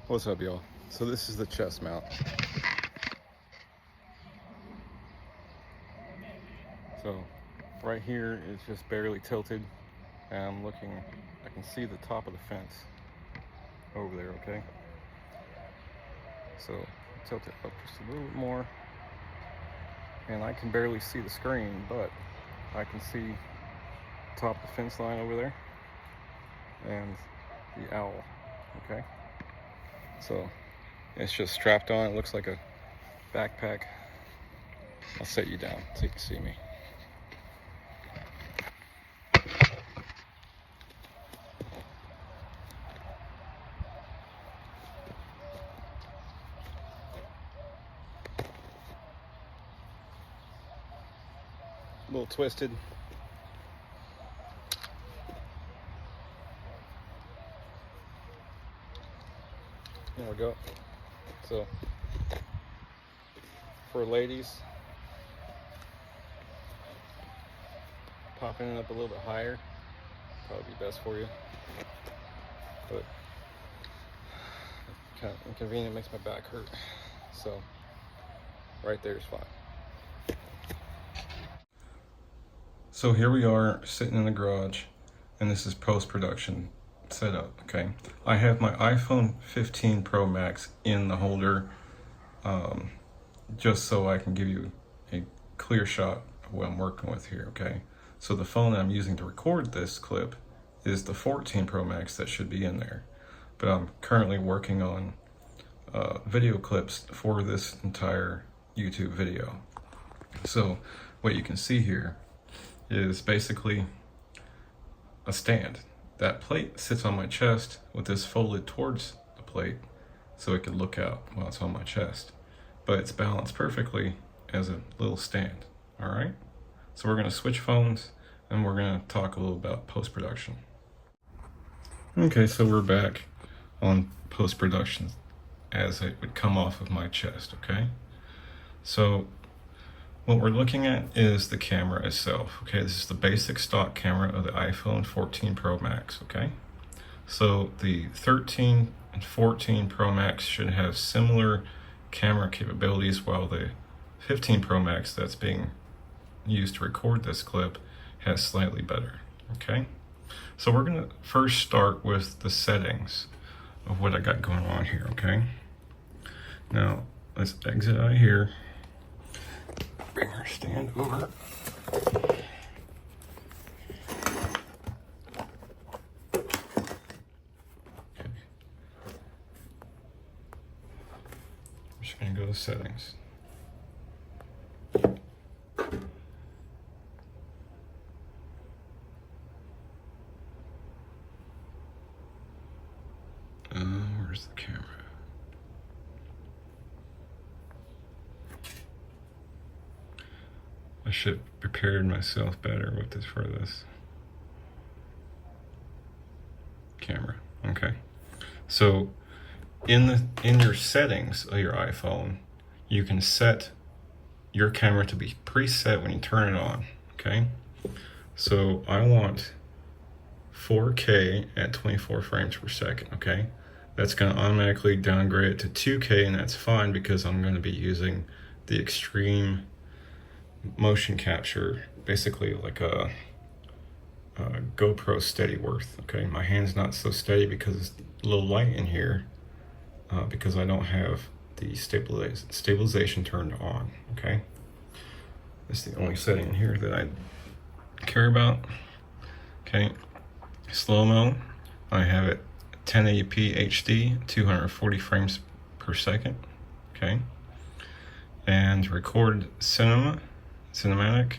What's up, y'all? So this is the chest mount. So right here is just barely tilted, and I'm looking, I can see the top of the fence over there, okay? So tilt it up just a little bit more, and I can barely see the screen, but I can see the top of the fence line over there and the owl, okay? So it's just strapped on. It looks like a backpack. I'll set you down so you can see me. A little twisted. There we go. So for ladies, popping it up a little bit higher probably be best for you, but kind of inconvenient, makes my back hurt, so right there is fine. So here we are sitting in the garage, and this is post-production setup. Okay, I have my iPhone 15 Pro Max in the holder, just so I can give you a clear shot of what I'm working with here. Okay, so the phone that I'm using to record this clip is the 14 Pro Max that should be in there, but I'm currently working on video clips for this entire YouTube video. So what you can see here is basically a stand. That plate sits on my chest with this folded towards the plate so it can look out while it's on my chest, but it's balanced perfectly as a little stand. All right, so we're going to switch phones and we're going to talk a little about post-production. Okay, so we're back on post-production as it would come off of my chest. Okay, so what we're looking at is the camera itself. Okay, this is the basic stock camera of the iPhone 14 Pro Max. Okay, so the 13 and 14 Pro Max should have similar camera capabilities, while the 15 Pro Max that's being used to record this clip has slightly better. Okay, so we're gonna first start with the settings of what I got going on here. Okay, now let's exit out of here. Bring our stand over. Okay. I'm just going to go to settings. Where's the camera? I should have prepared myself better with this for this camera. Okay, so in your settings of your iPhone, you can set your camera to be preset when you turn it on. Okay, so I want 4K at 24 frames per second. Okay, that's going to automatically downgrade it to 2K, and that's fine because I'm going to be using the extreme motion capture, basically like a GoPro steady worth. Okay, my hand's not so steady because it's a little light in here, because I don't have the stabilization turned on. Okay, this is the only setting in here that I care about. Okay, slow-mo, I have it 1080p HD, 240 frames per second. Okay, and record cinematic,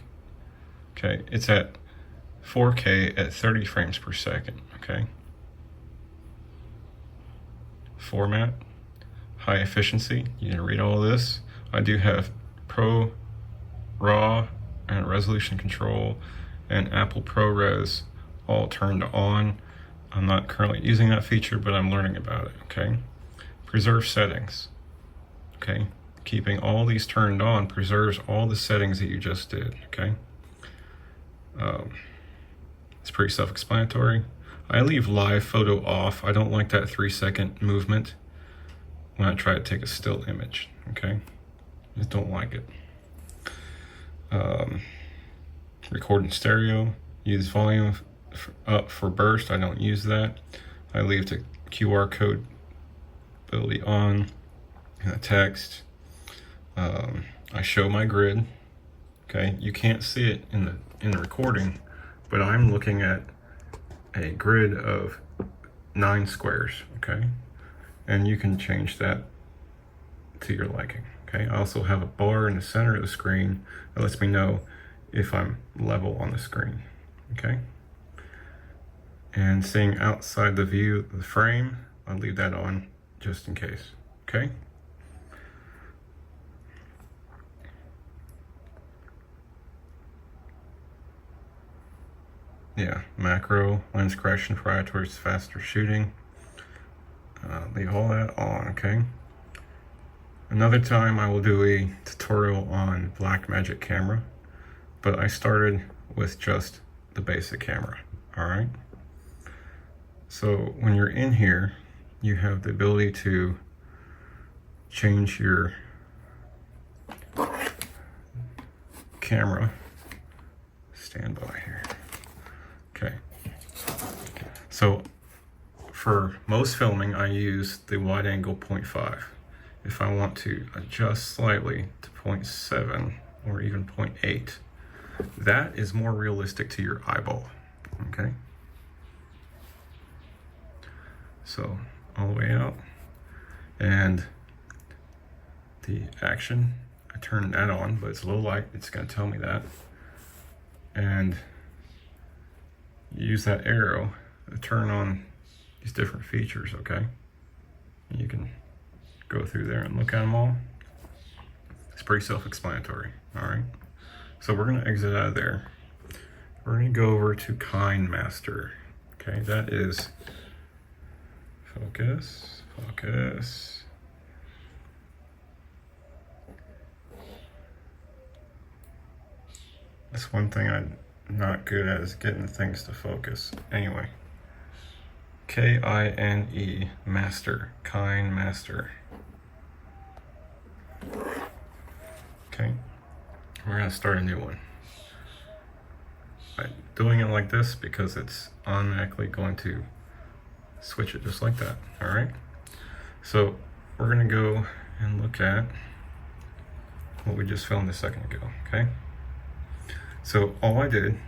okay, it's at 4K at 30 frames per second. Okay, format, high efficiency, you can read all of this. I do have Pro RAW and resolution control and Apple ProRes all turned on. I'm not currently using that feature, but I'm learning about it. Okay, preserve settings. Okay, keeping all these turned on preserves all the settings that you just did. Okay, it's pretty self-explanatory. I leave live photo off. I don't like that 3-second movement. when I try to take a still image, okay? Just don't like it. Record in stereo, use volume up for burst. I don't use that. I leave the QR code ability on, and the text. I show my grid. Okay, you can't see it in the recording, but I'm looking at a grid of 9 squares. Okay, and you can change that to your liking. Okay, I also have a bar in the center of the screen that lets me know if I'm level on the screen. Okay, and seeing outside the view of the frame, I'll leave that on just in case. Okay. Yeah, macro, lens correction for eye towards faster shooting. Leave all that on, okay? Another time I will do a tutorial on Blackmagic camera, but I started with just the basic camera, all right? So when you're in here, you have the ability to change your camera. Stand by here. Okay. So for most filming, I use the wide angle 0.5. If I want to adjust slightly to 0.7 or even 0.8, that is more realistic to your eyeball, okay? So all the way out, and the action, I turn that on, but it's low light, it's gonna tell me that. And use that arrow to turn on these different features, okay? And you can go through there and look at them all. It's pretty self-explanatory, all right? So we're gonna exit out of there. We're gonna go over to KineMaster, okay? That is focus, focus. That's one thing I'm not good at, is getting things to focus. Anyway, K-I-N-E, master, KineMaster. Okay, we're gonna start a new one. I'm doing it like this because it's automatically going to switch it just like that, all right? So we're gonna go and look at what we just filmed a second ago, okay? So all I did,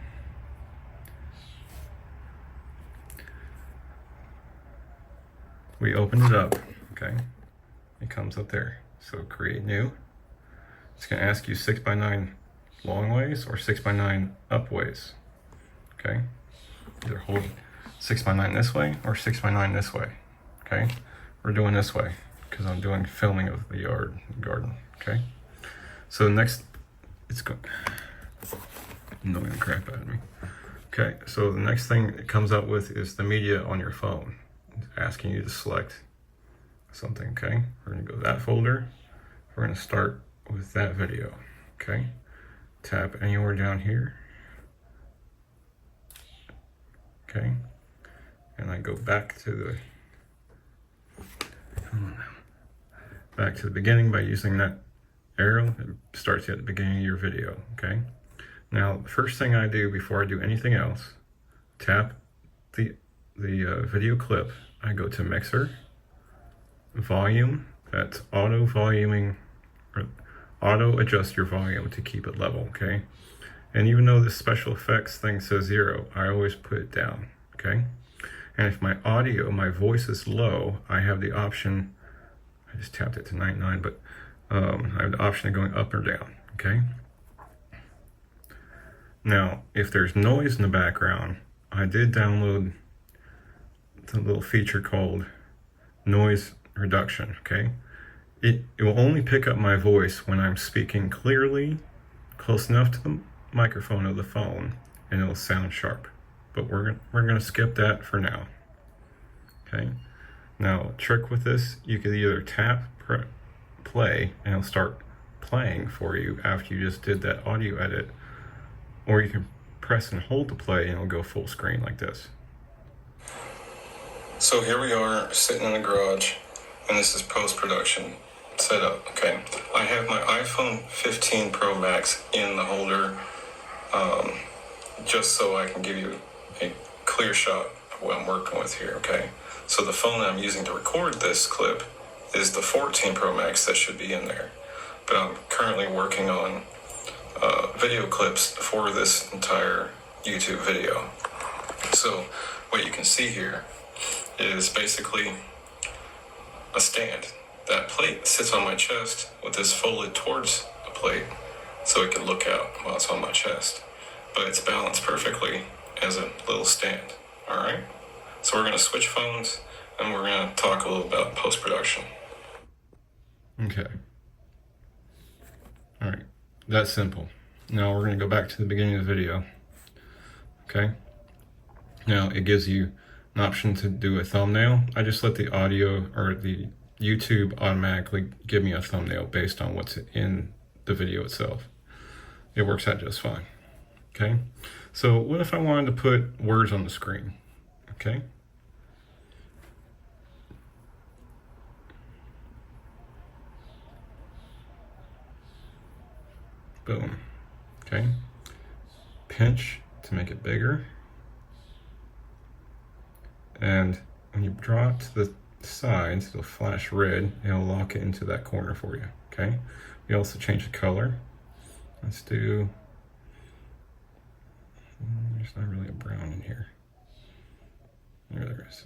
we opened it up, okay? It comes up there. So create new. It's gonna ask you 6x9 long ways or 6x9 up ways, okay? Either hold 6x9 this way or 6x9 this way, okay? We're doing this way because I'm doing filming of the garden, okay? So next, it's going, annoying the crap out of me. Okay, so the next thing it comes up with is the media on your phone. It's asking you to select something, okay? We're gonna go to that folder. We're gonna start with that video, okay? Tap anywhere down here. Okay, and I go back to the beginning by using that arrow. It starts you at the beginning of your video, okay? Now, the first thing I do before I do anything else, tap the video clip. I go to mixer, volume, that's auto voluming, or auto adjust your volume to keep it level, okay? And even though this special effects thing says 0, I always put it down, okay? And if my audio, my voice is low, I have the option, I just tapped it to 99, but I have the option of going up or down, okay? Now, if there's noise in the background, I did download the little feature called noise reduction, okay? It will only pick up my voice when I'm speaking clearly, close enough to the microphone of the phone, and it'll sound sharp. But we're gonna skip that for now, okay? Now, trick with this, you could either tap play, and it'll start playing for you after you just did that audio edit, or you can press and hold to play and it'll go full screen like this. So here we are sitting in the garage. and this is post-production setup, okay? I have my iPhone 15 Pro Max in the holder, just so I can give you a clear shot of what I'm working with here, okay? So the phone that I'm using to record this clip is the 14 Pro Max that should be in there. But I'm currently working on video clips for this entire YouTube video. So what you can see here is basically a stand. That plate sits on my chest with this folded towards a plate so it can look out while it's on my chest. But it's balanced perfectly as a little stand, all right? So we're gonna switch phones and we're gonna talk a little about post-production. Okay. All right, that's simple. Now we're gonna go back to the beginning of the video, okay? Now it gives you an option to do a thumbnail. I just let the audio or the YouTube automatically give me a thumbnail based on what's in the video itself. It works out just fine, okay? So what if I wanted to put words on the screen, okay? Boom, okay? Pinch to make it bigger. And when you draw it to the sides, it'll flash red and it'll lock it into that corner for you, okay? We also change the color. Let's do, there's not really a brown in here. There is.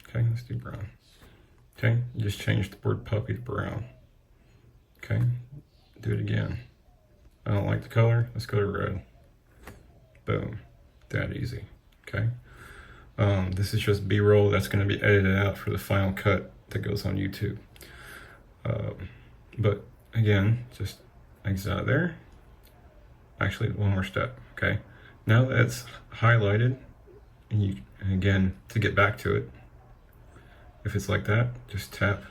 Okay, let's do brown. Okay, you just change the word puppy to brown. Okay, do it again. I don't like the color, let's go to red. Boom, that easy, okay? This is just B-roll that's going to be edited out for the final cut that goes on YouTube. But again, just exit out of there. Actually, one more step, okay? Now that it's highlighted, and again, to get back to it, if it's like that, just tap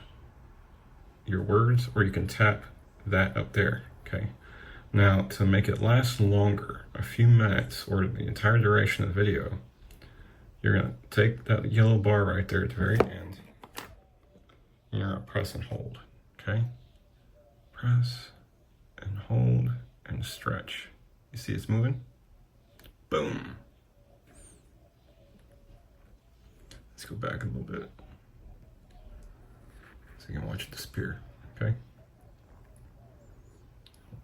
your words, or you can tap that up there, okay? Now, to make it last longer, a few minutes, or the entire duration of the video, you're gonna take that yellow bar right there at the very end. You're gonna press and hold, okay? Press and hold and stretch. You see it's moving? Boom. Let's go back a little bit so you can watch it disappear, okay?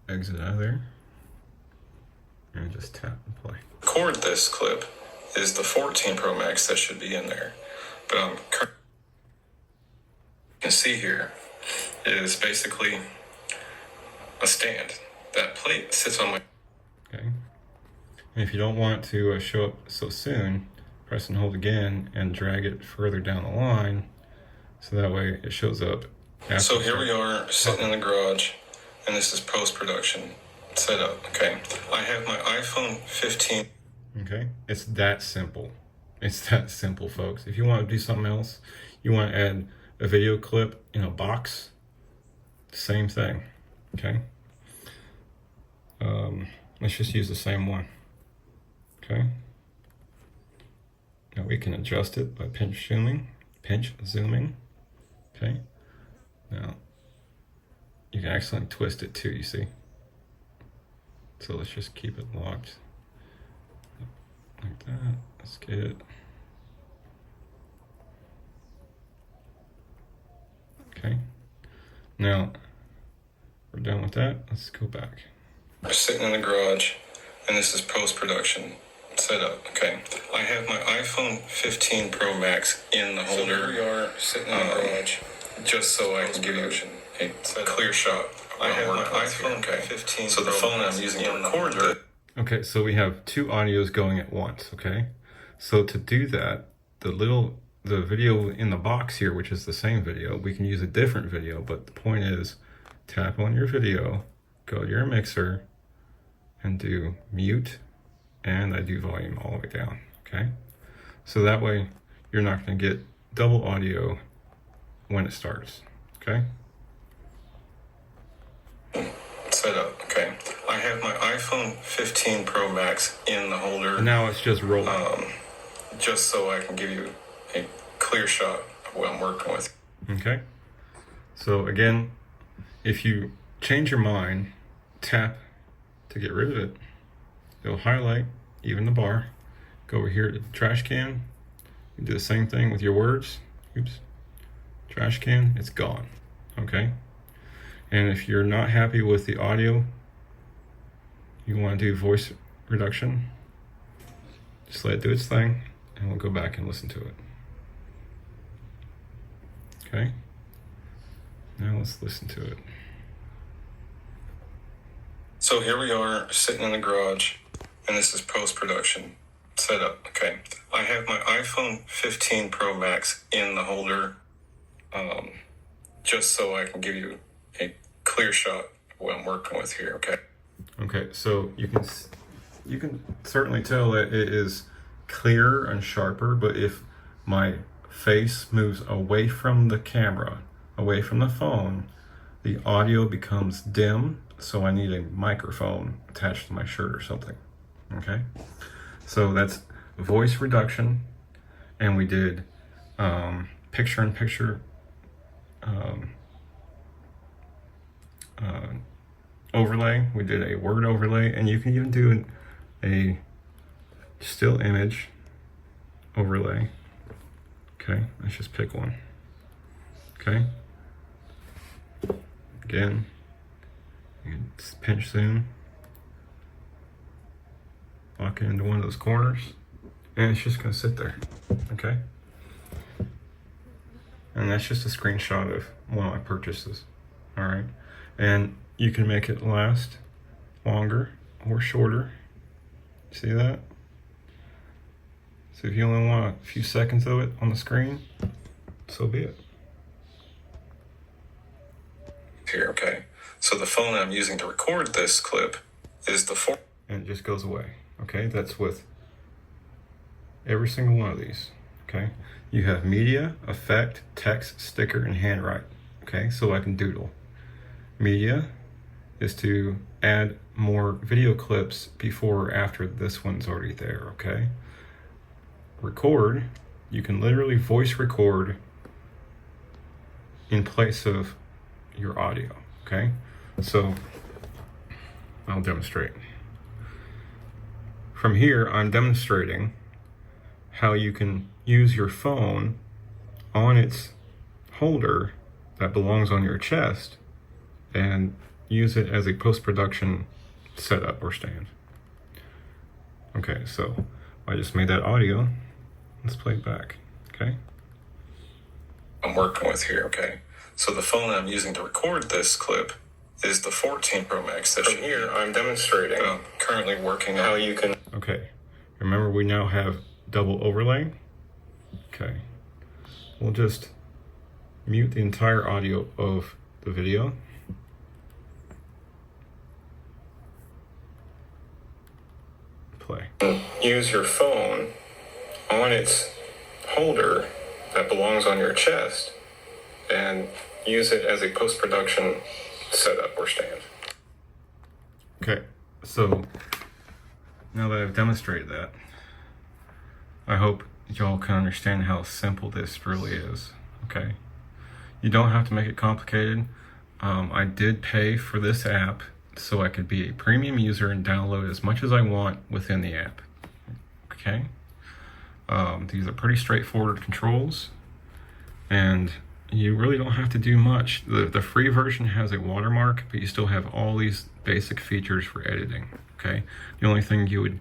Exit out of there and just tap and play. Record this clip is the 14 Pro Max that should be in there. But you can see here is basically a stand. That plate sits on my... Okay. And if you don't want it to show up so soon, press and hold again and drag it further down the line so that way it shows up. So here we are sitting in the garage, and this is post-production setup, okay? I have my iPhone 15. Okay, it's that simple. It's that simple, folks. If you want to do something else, you want to add a video clip in a box, same thing, okay? Let's just use the same one, okay? Now we can adjust it by pinch zooming, okay? Now, you can actually twist it too, you see? So let's just keep it locked. Like that, let's get it. Okay, now we're done with that. Let's go back. We're sitting in the garage, and this is post-production setup, okay? I have my iPhone 15 Pro Max in the holder. So here we are sitting in the garage, just so I can give you a clear shot. I have my iPhone 15 so the phone I'm using to record this. Okay, so we have two audios going at once, okay? So to do that, the video in the box here, which is the same video, we can use a different video, but the point is, tap on your video, go to your mixer, and do mute, and I do volume all the way down, okay? So that way, you're not gonna get double audio when it starts, okay? Setup, okay? I have my iPhone 15 Pro Max in the holder. And now it's just rolling. Just so I can give you a clear shot of what I'm working with. Okay. So again, if you change your mind, tap to get rid of it. It'll highlight even the bar. Go over here to the trash can. You do the same thing with your words. Oops. Trash can, it's gone. Okay? And if you're not happy with the audio, you want to do voice reduction, just let it do its thing, and we'll go back and listen to it. Okay? Now let's listen to it. So here we are sitting in the garage, and this is post-production setup. Okay, I have my iPhone 15 Pro Max in the holder, just so I can give you a clear shot of what I'm working with here. Okay. Okay, so you can certainly tell that it is clearer and sharper, but if my face moves away from the camera, away from the phone, the audio becomes dim, so I need a microphone attached to my shirt or something. Okay, so that's voice reduction, and we did picture-in-picture overlay. We did a word overlay, and you can even do a still image overlay. Okay, let's just pick one. Okay, again, you can pinch zoom, lock it into one of those corners, and it's just gonna sit there. Okay, and that's just a screenshot of one of my purchases. All right, and you can make it last longer or shorter. See that? So if you only want a few seconds of it on the screen, so be it. Here, okay. So the phone I'm using to record this clip is the phone, and it just goes away. Okay, that's with every single one of these. Okay, you have media, effect, text, sticker, and handwrite. Okay, so I can doodle. Media is to add more video clips before or after this one's already there. Okay, record, you can literally voice record in place of your audio. Okay, so I'll demonstrate. From here, I'm demonstrating how you can use your phone on its holder that belongs on your chest and use it as a post-production setup or stand. Okay, so I just made that audio. Let's play it back. Okay, I'm working with here. Okay, so the phone I'm using to record this clip is the 14 Pro Max. From here, I'm demonstrating. Currently working on how you can. Okay, remember we now have double overlay. Okay, we'll just mute the entire audio of the video. Play. Use your phone on its holder that belongs on your chest and use it as a post-production setup or stand. Okay, so now that I've demonstrated that, I hope y'all can understand how simple this really is. Okay, you don't have to make it complicated. I did pay for this app so I could be a premium user and download as much as I want within the app. Okay, these are pretty straightforward controls, and you really don't have to do much. The free version has a watermark, but you still have all these basic features for editing. Okay, the only thing you would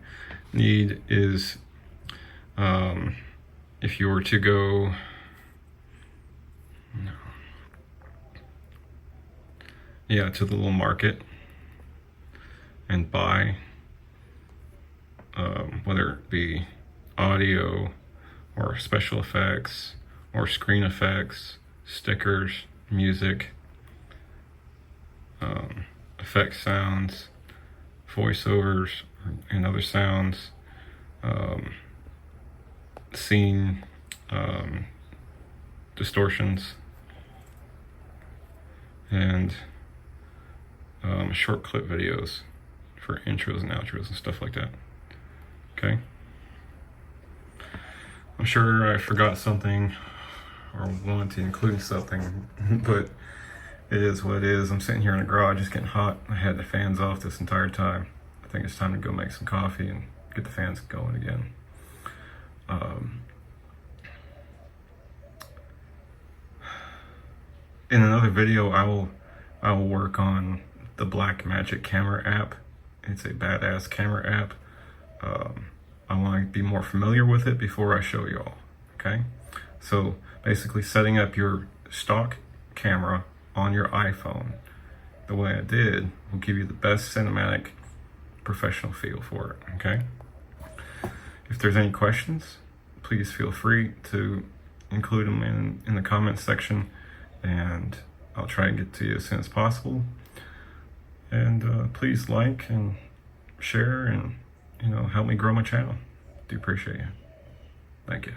need is if you were to go to the little market and buy whether it be audio or special effects or screen effects, stickers, music, effect sounds, voiceovers and other sounds, scene distortions, and short clip videos for intros and outros and stuff like that. Okay, I'm sure I forgot something or wanted to include something, but It is what it is. I'm sitting here in the garage, just getting hot. I had the fans off this entire time. I think it's time to go make some coffee and get the fans going again. In another video, I will work on the Blackmagic camera app. It's a badass camera app. I want to be more familiar with it before I show you all. Okay, so basically setting up your stock camera on your iPhone the way I did will give you the best cinematic professional feel for it. Okay, if there's any questions, please feel free to include them in the comments section, and I'll try and get to you as soon as possible. And please like and share and help me grow my channel. Do appreciate you. Thank you.